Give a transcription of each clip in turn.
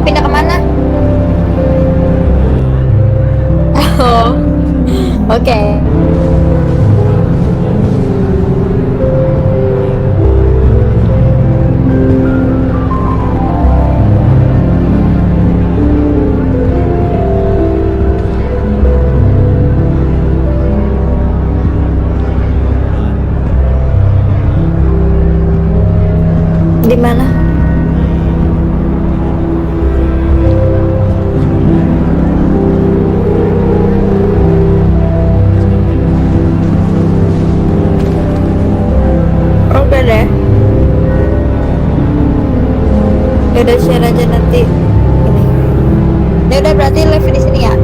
pindah kemana? Oh, oke. Di mana? Oke deh. Ya udah share aja nanti. Ini. Ya udah berarti live di sini ya.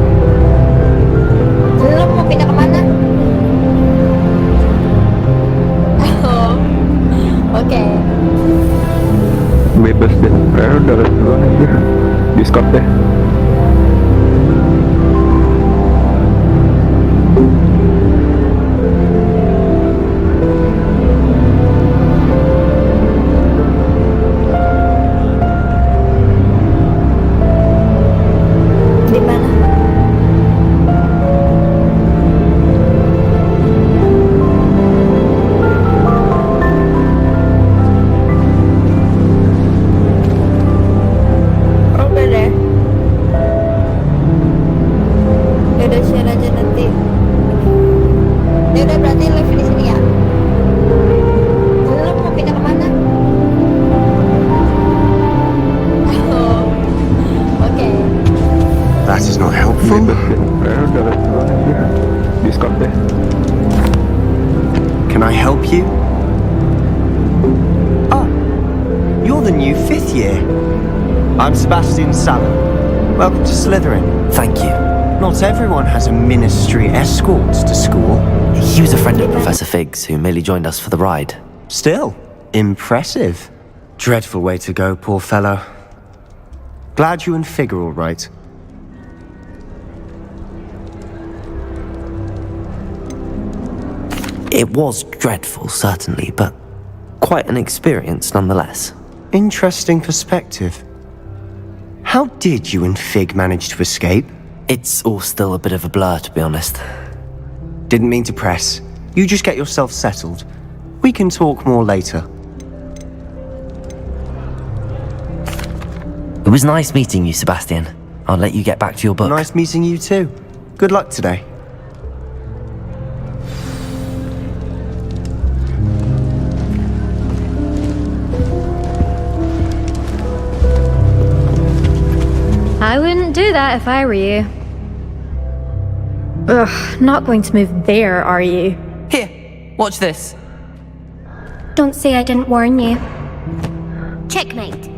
Lo mau pindah kemana? Oh, oke. Bebas deh, udah keseluruhan aja Discord deh. Di mana? Oke deh. Ya udah share aja nanti. Ya udah berarti live di sini ya. Lo mau pindah kemana? Oh, oke. That is not helpful. Bebas deh, udah keseluruhan aja Discord deh. Can I help you? Oh, you're the new 5th year. I'm Sebastian Sallow. Welcome to Slytherin. Thank you. Not everyone has a ministry escort to school. He was a friend of Professor Fig's who merely joined us for the ride. Still, impressive. Dreadful way to go, poor fellow. Glad you and Fig are all right. It was dreadful, certainly, but quite an experience nonetheless. Interesting perspective. How did you and Fig manage to escape? It's all still a bit of a blur, to be honest. Didn't mean to press. You just get yourself settled. We can talk more later. It was nice meeting you, Sebastian. I'll let you get back to your book. Nice meeting you too. Good luck today. I wouldn't do that if I were you. Ugh, not going to move there, are you? Here, watch this. Don't say I didn't warn you. Checkmate.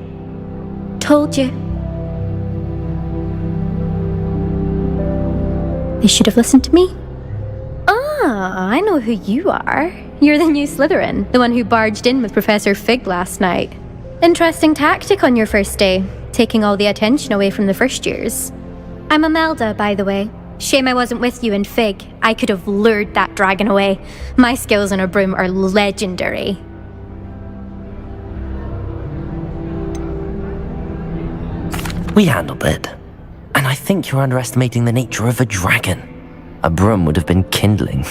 Told you. They should have listened to me. Ah, I know who you are. You're the new Slytherin, the one who barged in with Professor Fig last night. Interesting tactic on your first day, taking all the attention away from the first years. I'm Imelda, by the way. Shame I wasn't with you and Fig. I could have lured that dragon away. My skills on a broom are legendary. We handled it. And I think you're underestimating the nature of a dragon. A broom would have been kindling.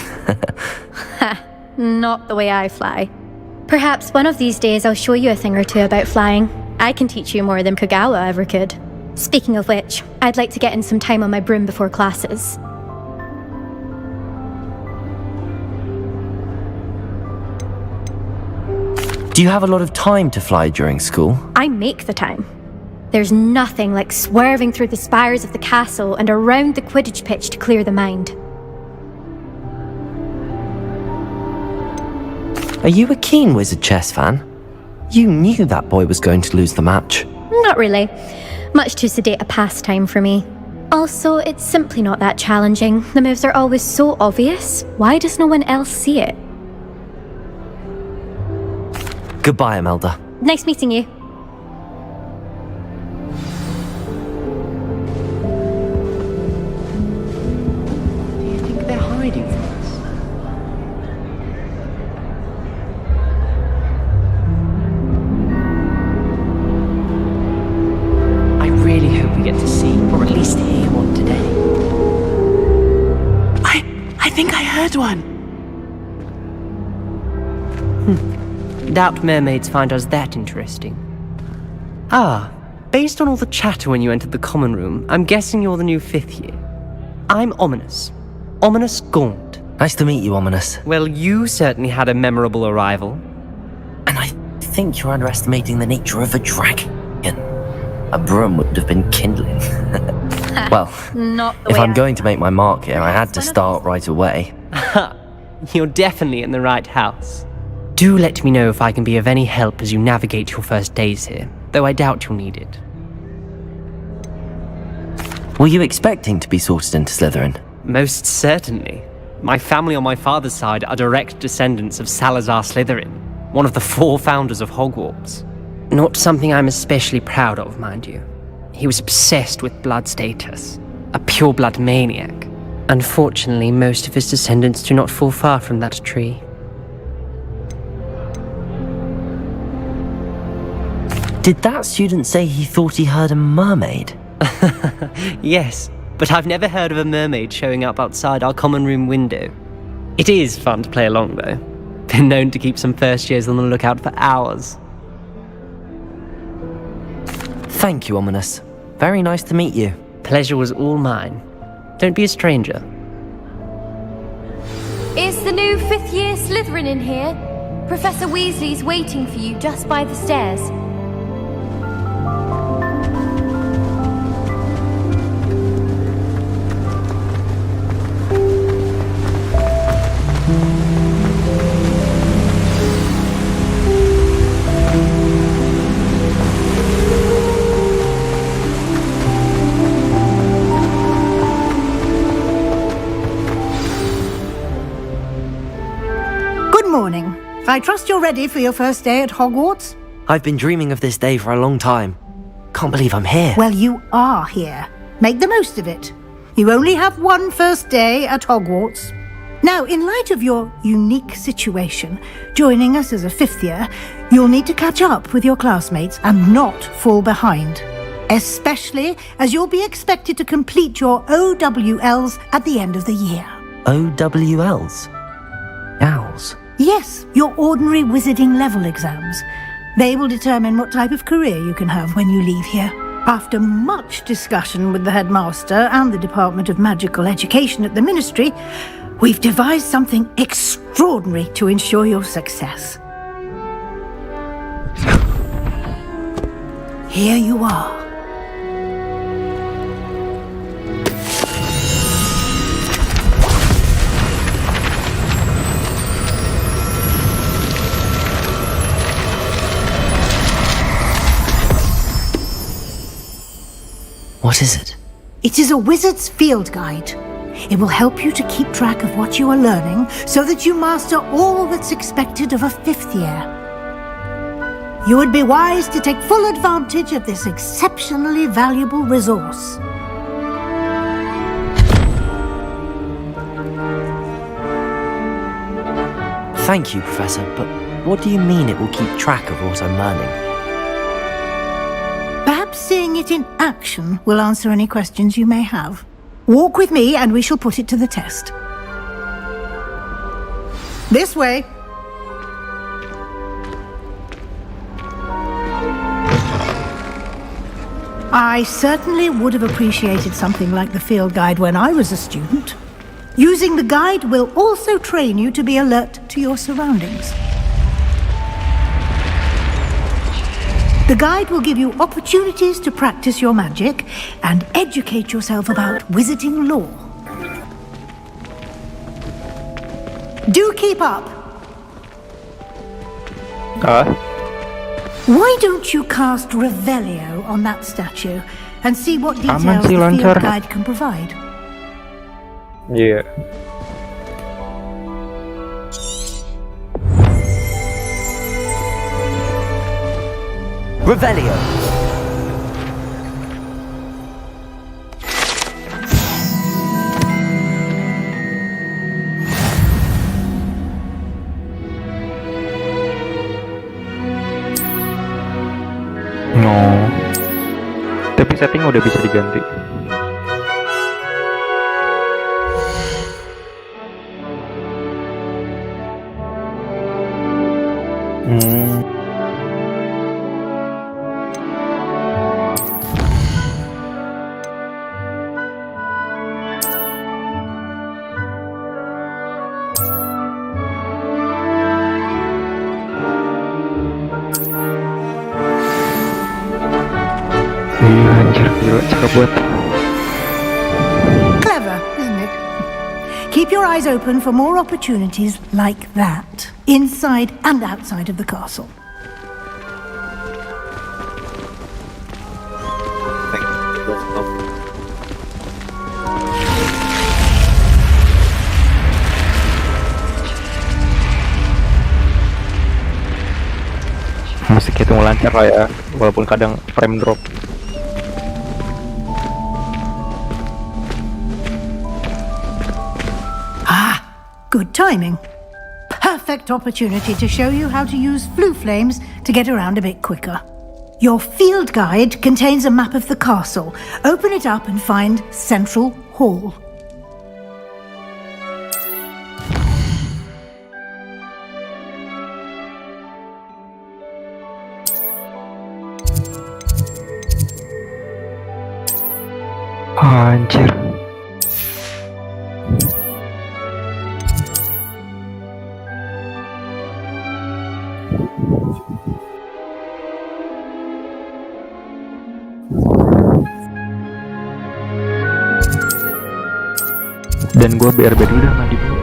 Ha, not the way I fly. Perhaps one of these days I'll show you a thing or two about flying. I can teach you more than Kagawa ever could. Speaking of which, I'd like to get in some time on my broom before classes. Do you have a lot of time to fly during school? I make the time. There's nothing like swerving through the spires of the castle and around the Quidditch pitch to clear the mind. Are you a keen Wizard chess fan? You knew that boy was going to lose the match. Not really. Much too sedate a pastime for me. Also, it's simply not that challenging. The moves are always so obvious. Why does no one else see it? Goodbye, Imelda. Nice meeting you. Do you think they're hiding from us? I really get to see, or at least hear one today. I think I heard one. Doubt mermaids find us that interesting. Ah, based on all the chatter when you entered the common room, I'm guessing you're the new 5th year. I'm Ominous. Ominous Gaunt. Nice to meet you, Ominous. Well, you certainly had a memorable arrival. And I think you're underestimating the nature of a dragon. A broom would have been kindling. Well, Not the if way I'm going to make my mark here, I had to start right away. You're definitely in the right house. Do let me know if I can be of any help as you navigate your first days here, though I doubt you'll need it. Were you expecting to be sorted into Slytherin? Most certainly. My family on my father's side are direct descendants of Salazar Slytherin, one of the 4 founders of Hogwarts. Not something I'm especially proud of, mind you. He was obsessed with blood status, a pure-blood maniac. Unfortunately, most of his descendants do not fall far from that tree. Did that student say he thought he heard a mermaid? Yes, but I've never heard of a mermaid showing up outside our common room window. It is fun to play along, though. Been known to keep some first years on the lookout for hours. Thank you, Ominous. Very nice to meet you. Pleasure was all mine. Don't be a stranger. Is the new 5th year Slytherin in here? Professor Weasley's waiting for you just by the stairs. Morning. I trust you're ready for your first day at Hogwarts? I've been dreaming of this day for a long time. Can't believe I'm here. Well, you are here. Make the most of it. You only have one first day at Hogwarts. Now, in light of your unique situation, joining us as a 5th year, you'll need to catch up with your classmates and not fall behind. Especially as you'll be expected to complete your OWLs at the end of the year. OWLs? Owls? Yes, your ordinary wizarding level exams. They will determine what type of career you can have when you leave here. After much discussion with the headmaster and the Department of Magical Education at the Ministry, we've devised something extraordinary to ensure your success. Here you are. What is it? It is a wizard's field guide. It will help you to keep track of what you are learning so that you master all that's expected of a 5th year. You would be wise to take full advantage of this exceptionally valuable resource. Thank you, Professor, but what do you mean it will keep track of what I'm learning? Perhaps seeing it in action will answer any questions you may have. Walk with me and we shall put it to the test. This way. I certainly would have appreciated something like the field guide when I was a student. Using the guide will also train you to be alert to your surroundings. The guide will give you opportunities to practice your magic and educate yourself about wizarding lore. Do keep up! Why don't you cast Revelio on that statue and see what details Aman the sih, field lancar. guide can provide? Iya. Revelio. No. Tapi setting udah bisa diganti. Iya anjir, gila cakep banget. Clever, isn't it? Keep your eyes open for more opportunities like that, inside and outside of the castle. Musik itu lancar lah ya, walaupun kadang frame drop. Good timing. Perfect opportunity to show you how to use flue flames to get around a bit quicker. Your field guide contains a map of the castle. Open it up and find Central Hall. Anjir. Dan gue BRB dulu dah, mandi dulu.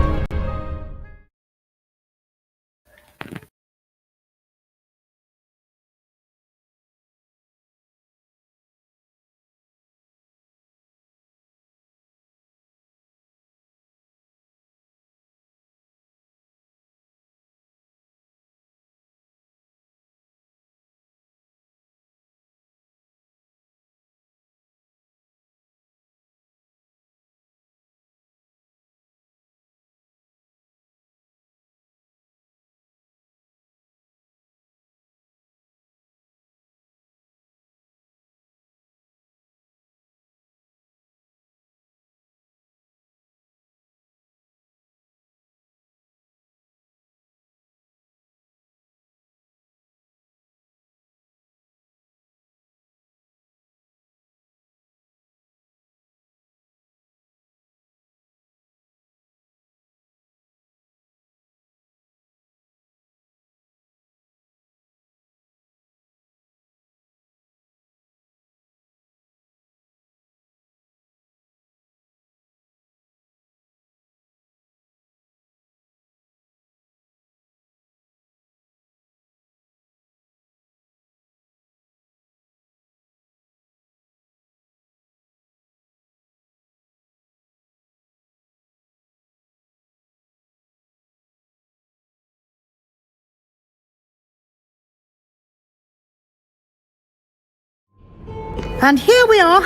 And here we are.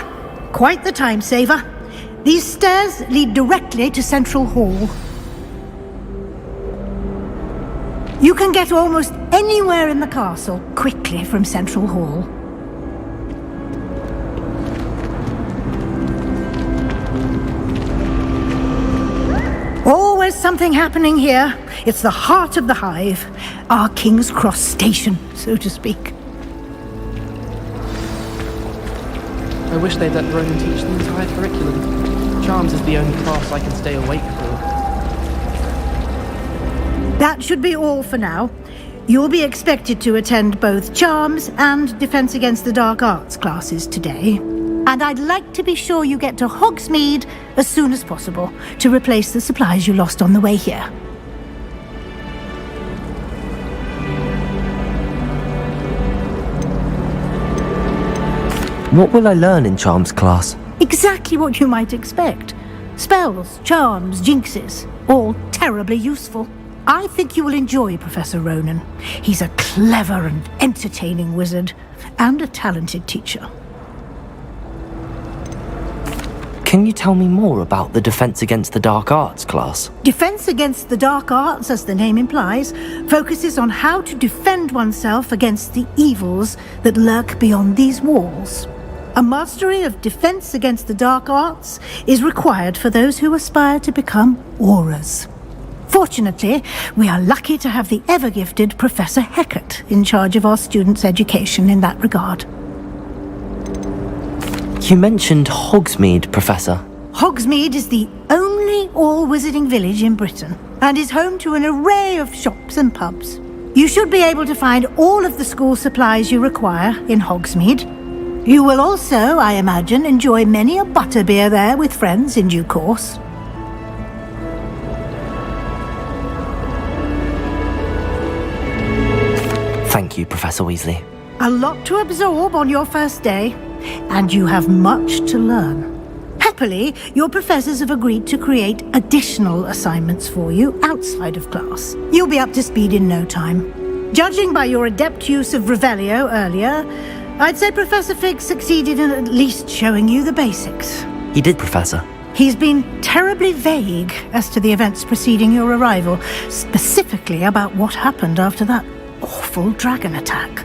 Quite the time saver. These stairs lead directly to Central Hall. You can get almost anywhere in the castle quickly from Central Hall. Always something happening here. It's the heart of the hive. Our King's Cross station, so to speak. I wish they'd let Ronan teach the entire curriculum. Charms is the only class I can stay awake for. That should be all for now. You'll be expected to attend both Charms and Defense Against the Dark Arts classes today. And I'd like to be sure you get to Hogsmeade as soon as possible to replace the supplies you lost on the way here. What will I learn in Charms class? Exactly what you might expect. Spells, charms, jinxes, all terribly useful. I think you will enjoy Professor Ronan. He's a clever and entertaining wizard, and a talented teacher. Can you tell me more about the Defense Against the Dark Arts class? Defense Against the Dark Arts, as the name implies, focuses on how to defend oneself against the evils that lurk beyond these walls. A mastery of defense against the dark arts is required for those who aspire to become auras. Fortunately, we are lucky to have the ever-gifted Professor Heckert in charge of our students' education in that regard. You mentioned Hogsmeade, Professor. Hogsmeade is the only all-wizarding village in Britain and is home to an array of shops and pubs. You should be able to find all of the school supplies you require in Hogsmeade. You will also, I imagine, enjoy many a butterbeer there with friends in due course. Thank you, Professor Weasley. A lot to absorb on your first day, and you have much to learn. Happily, your professors have agreed to create additional assignments for you outside of class. You'll be up to speed in no time. Judging by your adept use of Revelio earlier, I'd say Professor Fig succeeded in at least showing you the basics. He did, Professor. He's been terribly vague as to the events preceding your arrival, specifically about what happened after that awful dragon attack.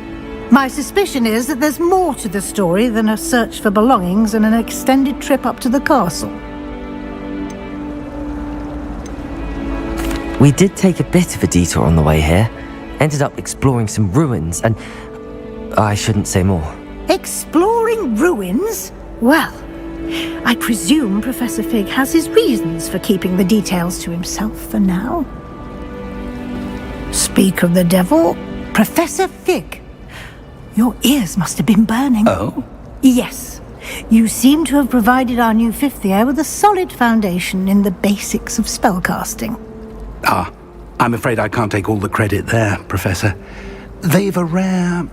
My suspicion is that there's more to the story than a search for belongings and an extended trip up to the castle. We did take a bit of a detour on the way here. Ended up exploring some ruins and... I shouldn't say more. Exploring ruins? Well, I presume Professor Fig has his reasons for keeping the details to himself for now. Speak of the devil, Professor Fig. Your ears must have been burning. Oh? Yes. You seem to have provided our new fifth year with a solid foundation in the basics of spellcasting. Ah, I'm afraid I can't take all the credit there, Professor. They've a rare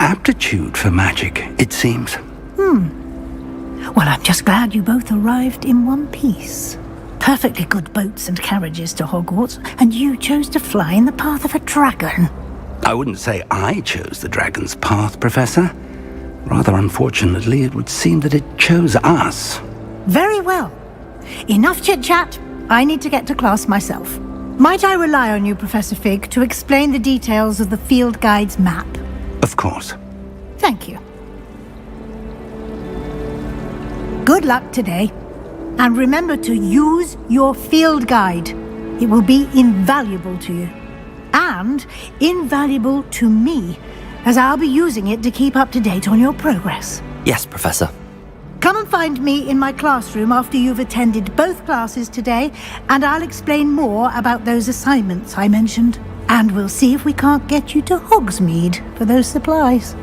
aptitude for magic, it seems. Well, I'm just glad you both arrived in one piece. Perfectly good boats and carriages to Hogwarts, and you chose to fly in the path of a dragon. I wouldn't say I chose the dragon's path, Professor. Rather unfortunately, it would seem that it chose us. Very well. Enough chit-chat. I need to get to class myself. Might I rely on you, Professor Fig, to explain the details of the field guide's map? Of course. Thank you. Good luck today. And remember to use your field guide. It will be invaluable to you. And invaluable to me, as I'll be using it to keep up to date on your progress. Yes, Professor. Come and find me in my classroom after you've attended both classes today, and I'll explain more about those assignments I mentioned. And we'll see if we can't get you to Hogsmeade for those supplies.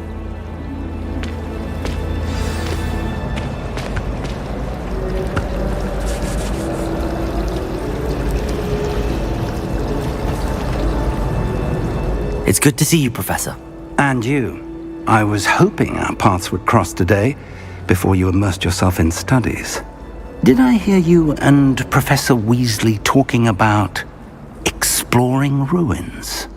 It's good to see you, Professor. And you. I was hoping our paths would cross today, before you immersed yourself in studies. Did I hear you and Professor Weasley talking about exploring ruins?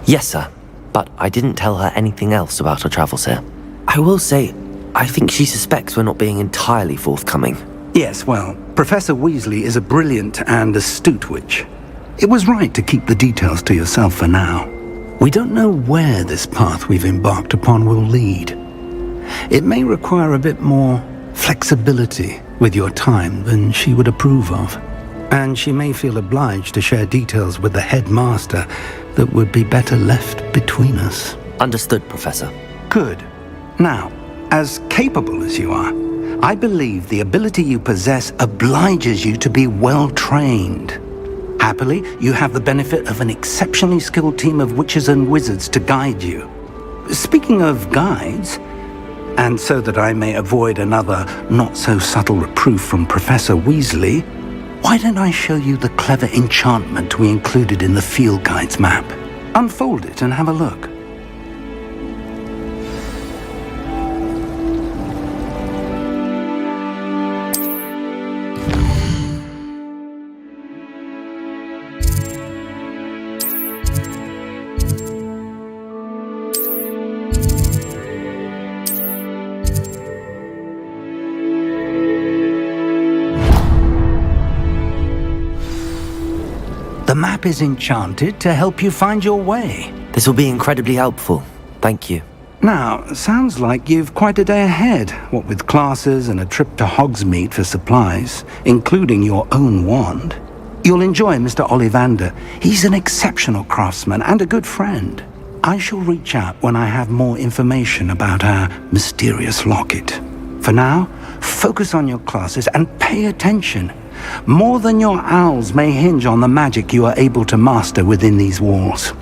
Yes, sir. But I didn't tell her anything else about our travels here. I will say, I think she suspects we're not being entirely forthcoming. Yes, well, Professor Weasley is a brilliant and astute witch. It was right to keep the details to yourself for now. We don't know where this path we've embarked upon will lead. It may require a bit more flexibility with your time than she would approve of. And she may feel obliged to share details with the headmaster that would be better left between us. Understood, Professor. Good. Now, as capable as you are, I believe the ability you possess obliges you to be well trained. Happily, you have the benefit of an exceptionally skilled team of witches and wizards to guide you. Speaking of guides, and so that I may avoid another not-so-subtle reproof from Professor Weasley, why don't I show you the clever enchantment we included in the field guide's map? Unfold it and have a look. The map is enchanted to help you find your way. This will be incredibly helpful. Thank you. Now, sounds like you've quite a day ahead, what with classes and a trip to Hogsmeade for supplies, including your own wand. You'll enjoy Mr. Ollivander. He's an exceptional craftsman and a good friend. I shall reach out when I have more information about our mysterious locket. For now, focus on your classes and pay attention. More than your owls may hinge on the magic you are able to master within these walls.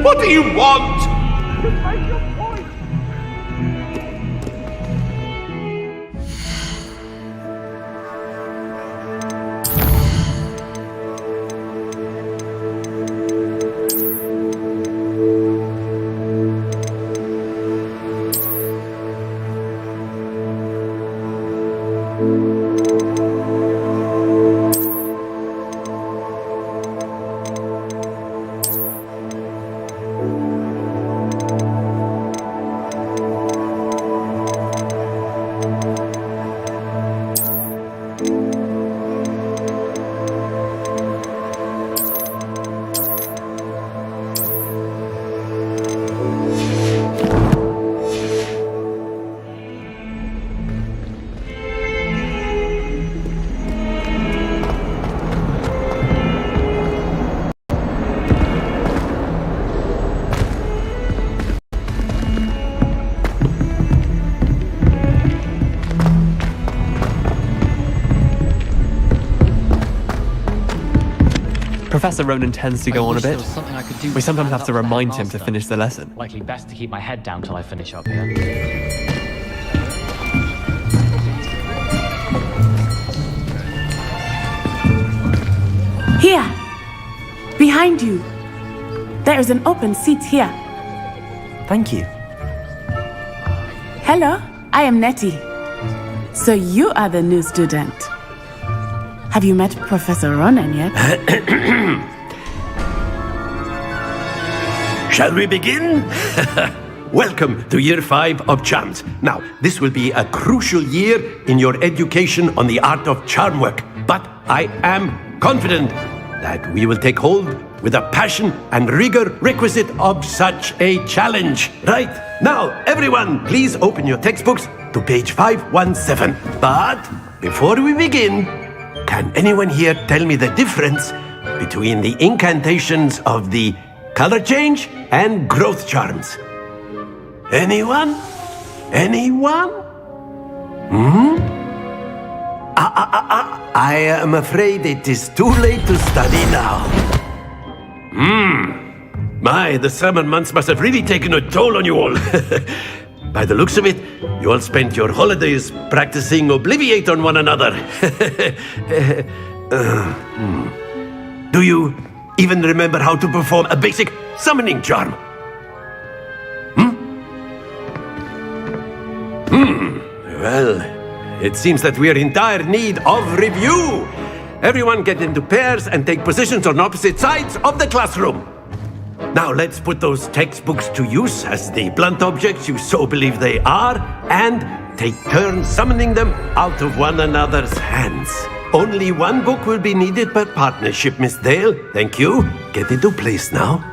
What do you want? Professor Ronan tends to go on a bit. Something I could do We sometimes have to Salazar remind him to faster. finish the lesson. Likely best to keep my head down till I finish up here. Here! Behind you! There is an open seat here. Thank you. Hello, I am Nettie. So you are the new student. Have you met Professor Ronan yet? Shall we begin? Welcome to Year 5 of Charms. Now, this will be a crucial year in your education on the art of charm work. But I am confident that we will take hold with the passion and rigor requisite of such a challenge. Right, now everyone, please open your textbooks to page 517. But before we begin, can anyone here tell me the difference between the incantations of the color change and growth charms? Anyone? Anyone? I am afraid it is too late to study now. My, the summer months must have really taken a toll on you all. By the looks of it, you all spent your holidays practicing Obliviate on one another. Do you even remember how to perform a basic summoning charm? Well, it seems that we are in dire need of review. Everyone get into pairs and take positions on opposite sides of the classroom. Now let's put those textbooks to use as the blunt objects you so believe they are, and take turns summoning them out of one another's hands. Only one book will be needed per partnership, Miss Dale. Thank you. Get into place now.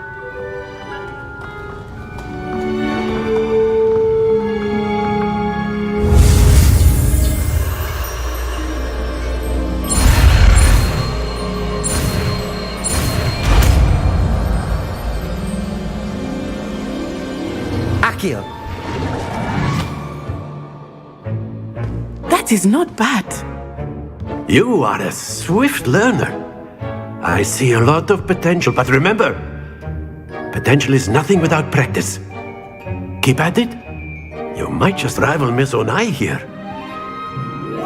Akio. That is not bad. You are a swift learner. I see a lot of potential, but remember, potential is nothing without practice. Keep at it. You might just rival Miss Onai here.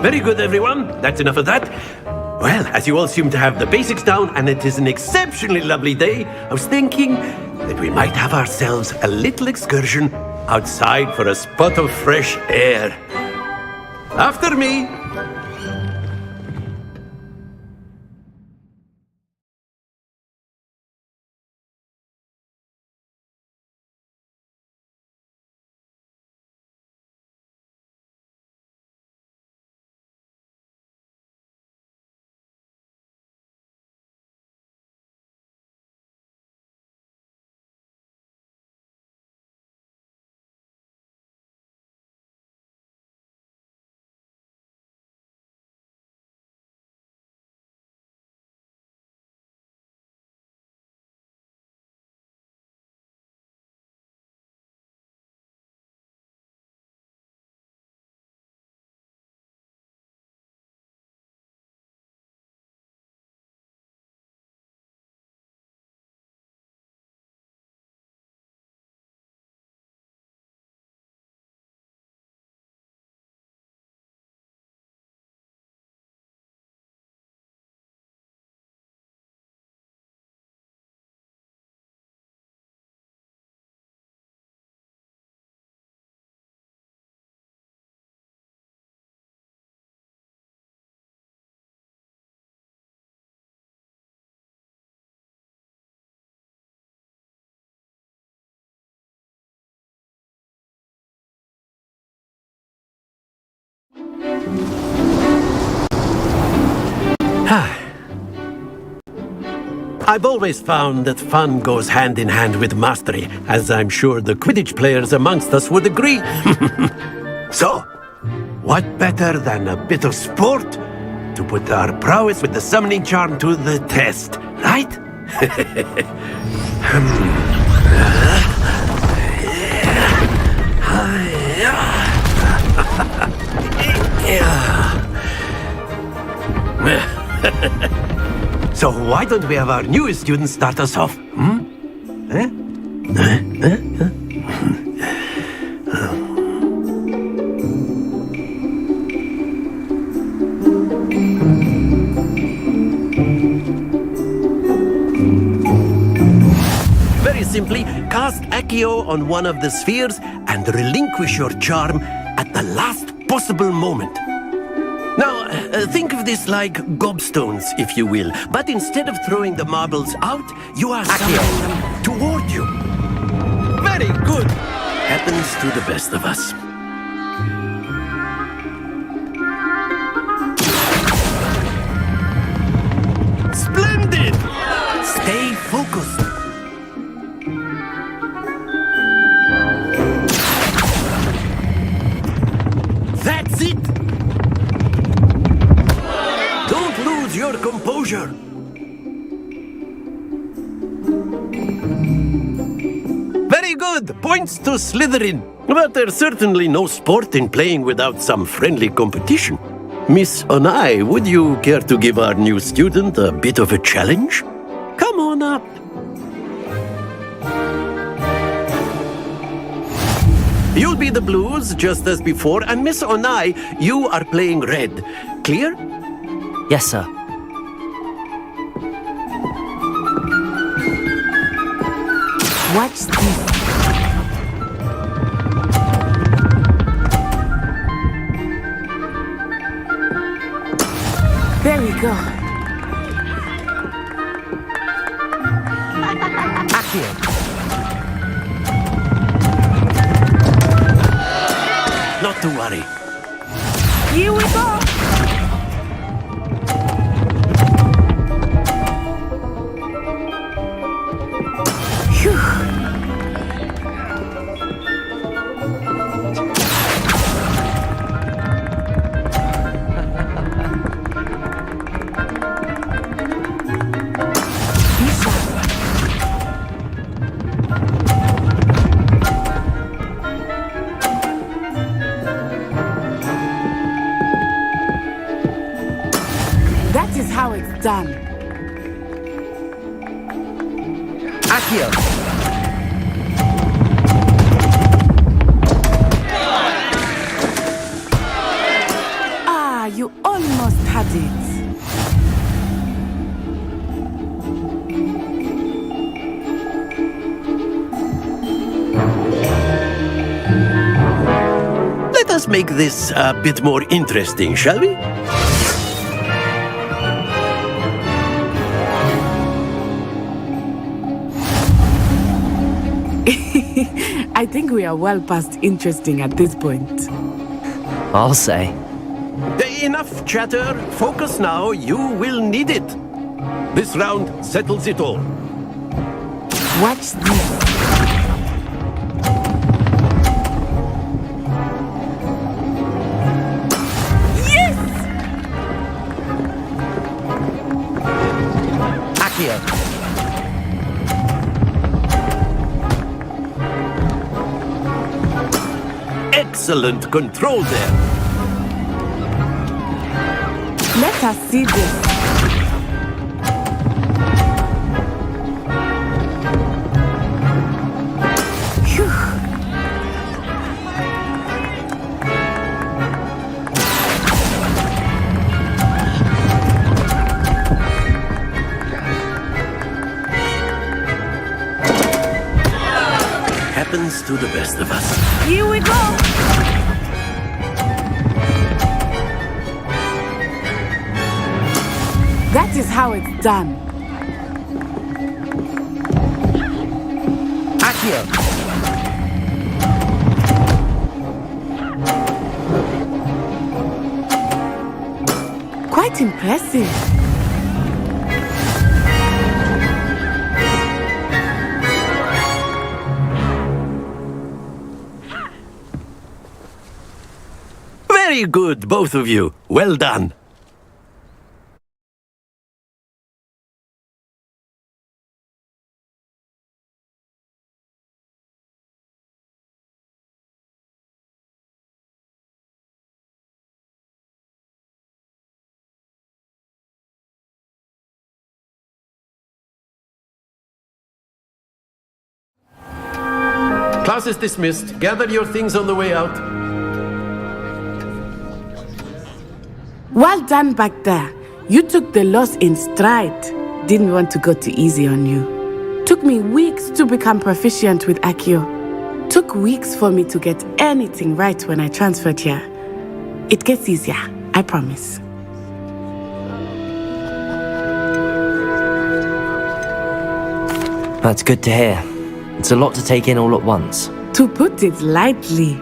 Very good, everyone. That's enough of that. Well, as you all seem to have the basics down, and it is an exceptionally lovely day, I was thinking that we might have ourselves a little excursion outside for a spot of fresh air. After me. I've always found that fun goes hand in hand with mastery, as I'm sure the Quidditch players amongst us would agree. So, what better than a bit of sport to put our prowess with the summoning charm to the test, right? So why don't we have our newest student start us off? Eh? Very simply, cast Accio on one of the spheres and relinquish your charm at the last possible moment. Now, think of this like gobstones, if you will. But instead of throwing the marbles out, you are summoning them toward you. Very good. Happens to the best of us. Splendid! Stay focused. That's it! Don't lose your composure. Very good! Points to Slytherin. But there's certainly no sport in playing without some friendly competition. Miss Onai, would you care to give our new student a bit of a challenge? Come on up. You'll be the blues, just as before, and Miss Onai, you are playing red. Clear? Yes, sir. Watch this. There we go. Accio. Not to worry. Here we go. Phew. That is how it's done. Accio. Ah, you almost had it. Let us make this a bit more interesting, shall we? I think we are well past interesting at this point. I'll say. Enough chatter. Focus now. You will need it. This round settles it all. Watch this. Yes! Accio. Excellent control there. Let us see this. Phew. Happens to the best of us. Here we go. That is how it's done. Accio. Quite impressive. Very good, both of you. Well done. Class is dismissed. Gather your things on the way out. Well done back there. You took the loss in stride. Didn't want to go too easy on you. Took me weeks to become proficient with Accio. Took weeks for me to get anything right when I transferred here. It gets easier, I promise. That's good to hear. It's a lot to take in all at once. To put it lightly,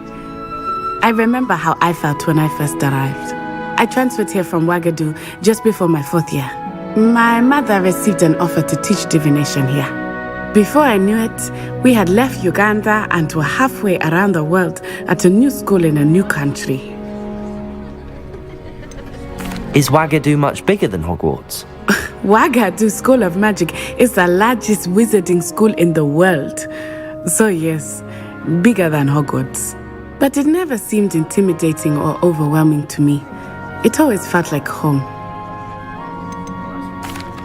I remember how I felt when I first arrived. I transferred here from Ouagadougou just before my 4th year. My mother received an offer to teach divination here. Before I knew it, we had left Uganda and were halfway around the world at a new school in a new country. Is Ouagadougou much bigger than Hogwarts? Ouagadougou School of Magic is the largest wizarding school in the world. So yes, bigger than Hogwarts. But it never seemed intimidating or overwhelming to me. It always felt like home.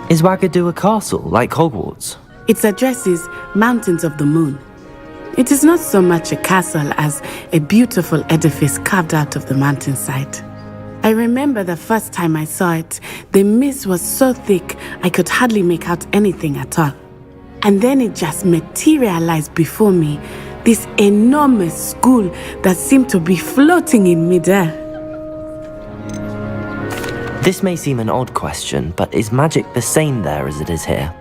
Is Ouagadougou a castle, like Hogwarts? Its address is Mountains of the Moon. It is not so much a castle as a beautiful edifice carved out of the mountainside. I remember the first time I saw it, the mist was so thick I could hardly make out anything at all. And then it just materialized before me, this enormous school that seemed to be floating in midair. This may seem an odd question, but is magic the same there as it is here?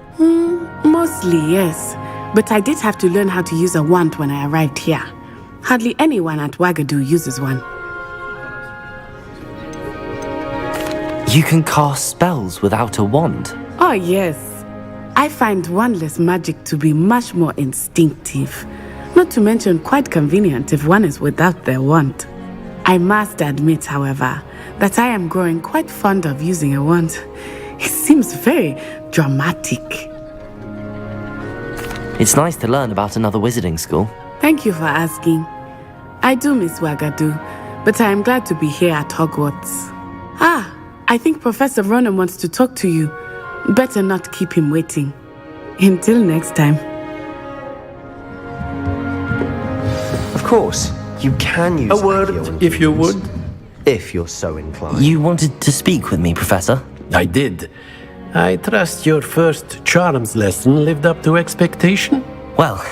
Mostly, yes. But I did have to learn how to use a wand when I arrived here. Hardly anyone at Ouagadougou uses one. You can cast spells without a wand? Oh, yes. I find wandless magic to be much more instinctive. Not to mention quite convenient if one is without their wand. I must admit, however, that I am growing quite fond of using a wand. It seems very dramatic. It's nice to learn about another wizarding school. Thank you for asking. I do miss Ouagadougou, but I am glad to be here at Hogwarts. I think Professor Ronan wants to talk to you. Better not keep him waiting. Until next time. Of course, you can use a word, if you would. If you're so inclined. You wanted to speak with me, Professor? I did. I trust your first charms lesson lived up to expectation? Well,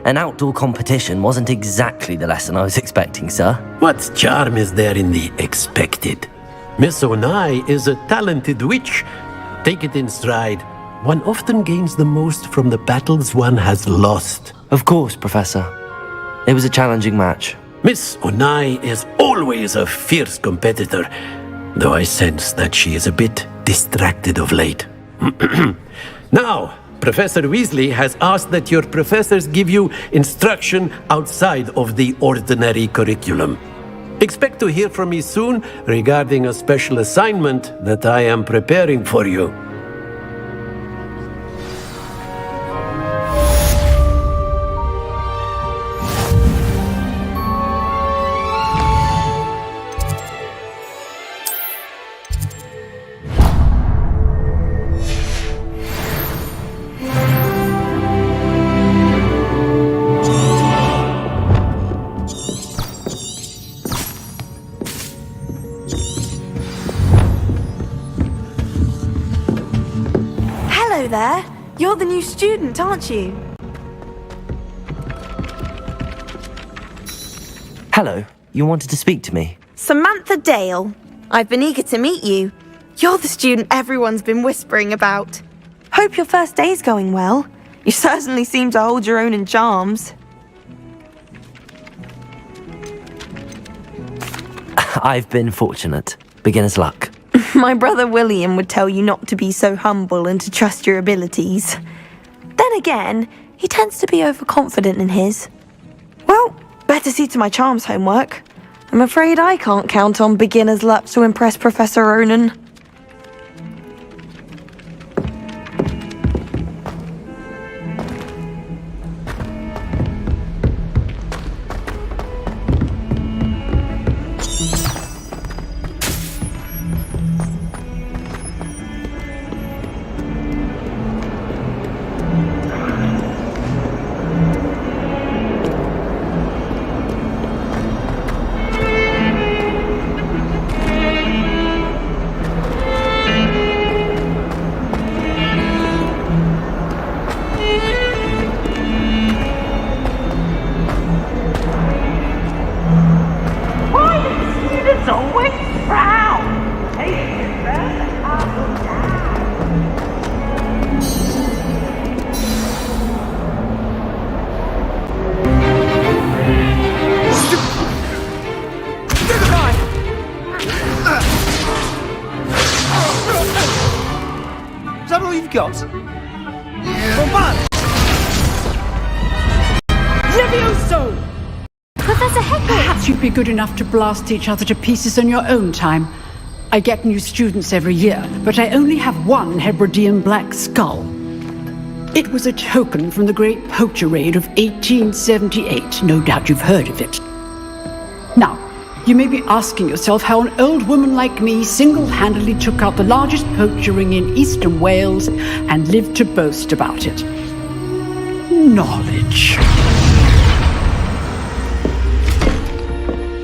an outdoor competition wasn't exactly the lesson I was expecting, sir. What charm is there in the expected? Miss Onai is a talented witch. Take it in stride. One often gains the most from the battles one has lost. Of course, Professor. It was a challenging match. Miss Onai is always a fierce competitor, though I sense that she is a bit distracted of late. Now, Professor Weasley has asked that your professors give you instruction outside of the ordinary curriculum. Expect to hear from me soon regarding a special assignment that I am preparing for you. There. You're the new student, aren't you? Hello. You wanted to speak to me? Samantha Dale. I've been eager to meet you. You're the student everyone's been whispering about. Hope your first day's going well. You certainly seem to hold your own in charms. I've been fortunate. Beginner's luck. My brother William would tell you not to be so humble and to trust your abilities. Then again, he tends to be overconfident in his. Well, better see to my charms homework. I'm afraid I can't count on beginner's luck to impress Professor Ronan. got? Levioso! Professor Hagrid! Perhaps you'd be good enough to blast each other to pieces on your own time. I get new students every year, but I only have one Hebridean black skull. It was a token from the Great Poacher Raid of 1878. No doubt you've heard of it. Now, you may be asking yourself how an old woman like me single-handedly took out the largest poacher ring in eastern Wales and lived to boast about it. Knowledge.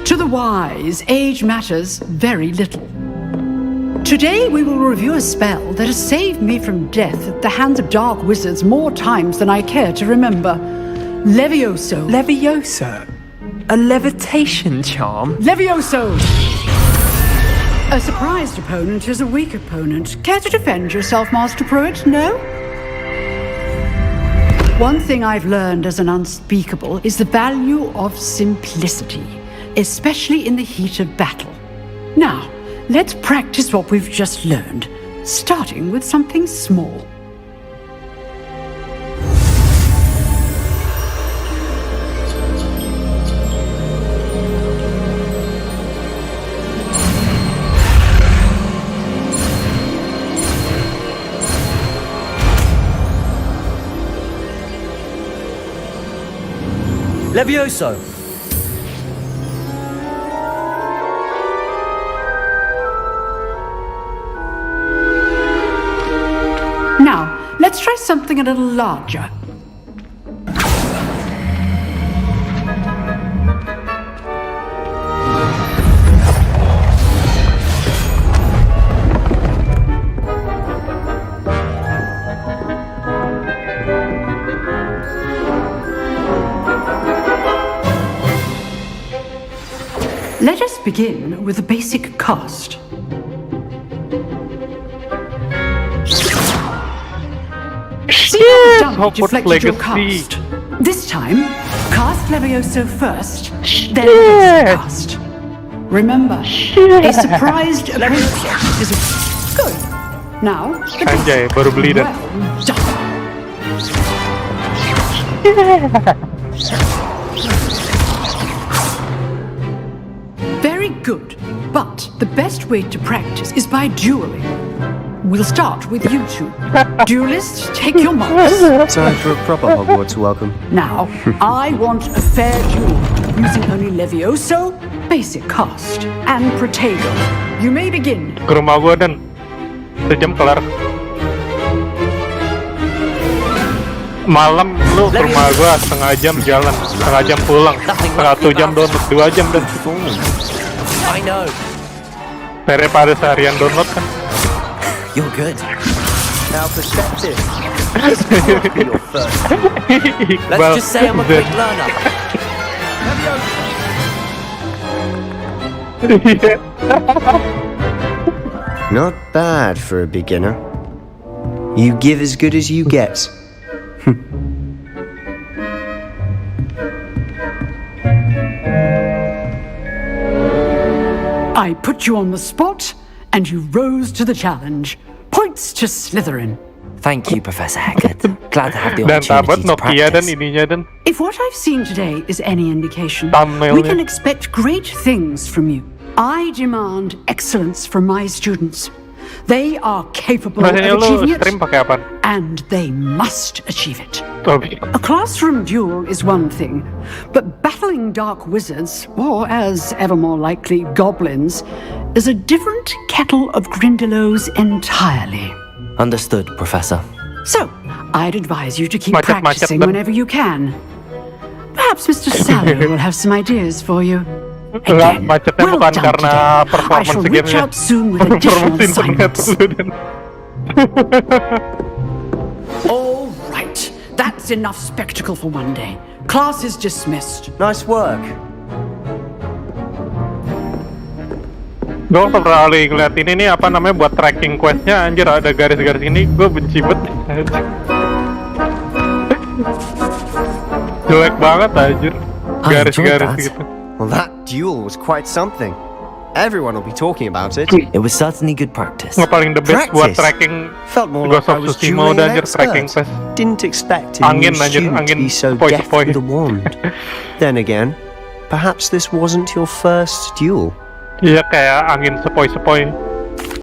To the wise, age matters very little. Today we will review a spell that has saved me from death at the hands of dark wizards more times than I care to remember. Levioso. Levioso? A levitation charm? Levioso! A surprised opponent is a weak opponent. Care to defend yourself, Master Pruitt? No? One thing I've learned as an unspeakable is the value of simplicity, especially in the heat of battle. Now, let's practice what we've just learned, starting with something small. Levioso! Now, let's try something a little larger. Let us begin with a basic cast. Hogwarts Legacy. This time, cast Levioso first, then cast. Remember, a surprised opponent is good. Now, Anjay, baru beli dah. Very good, but the best way to practice is by dueling. We'll start with you two. Duelists, take your marks. Time for a proper Hogwarts welcome. Now, I want a fair duel, using only Levioso, basic cast, and Protego. You may begin. Ke rumah gua dan sejam kelar. Malam lu ke rumah gua setengah jam jalan, setengah jam pulang, satu jam download, 2 jam dan. I know. Daripada seharian download kan. You're good. Now perspective. Your first. Let's just say I'm a quick learner. Not bad for a beginner. You give as good as you get. I put you on the spot, and you rose to the challenge. Points to Slytherin. Thank you, Professor Hagrid. Glad to have the Dan tabat opportunity to Nokia dan practice. ininya dan. If what I've seen today is any indication, Thumbnailnya. we can expect great things from you. I demand excellence from my students. They are capable of Rasanya lu achieving stream it, pakai apa? and they must achieve it. Oke. A classroom duel is one thing, but battling dark wizards, or as ever more likely, goblins, is a different kettle of Grindylows entirely. Understood, Professor. So, I'd advise you to keep Macet-macet practicing dan- whenever you can. Perhaps Mr. Sallow will have some ideas for you. Enggak, macetnya well bukan done karena today. I performance shall reach gamenya. out soon with additional Performance internet assignments. lu dan. All right, that's enough spectacle for one day. Class is dismissed. Nice work. Gue pernah kali ngeliat ini nih apa namanya buat tracking questnya, anjir ada garis-garis ini, gue benci banget. Jelek banget anjir, I enjoyed garis-garis that. gitu. Well, that duel was quite something. Everyone will be talking about it. It was certainly good practice. Nggak paling the best buat Practice? tracking Felt more like Ghost I of was Tsushima dueling udah an anjir tracking expert. quest. Didn't expect a Angin, new anjir, student to angin be so sepoi-sepoi. deft with a wand. Then again, perhaps this wasn't your first duel. Iya kayak angin sepoi-sepoi.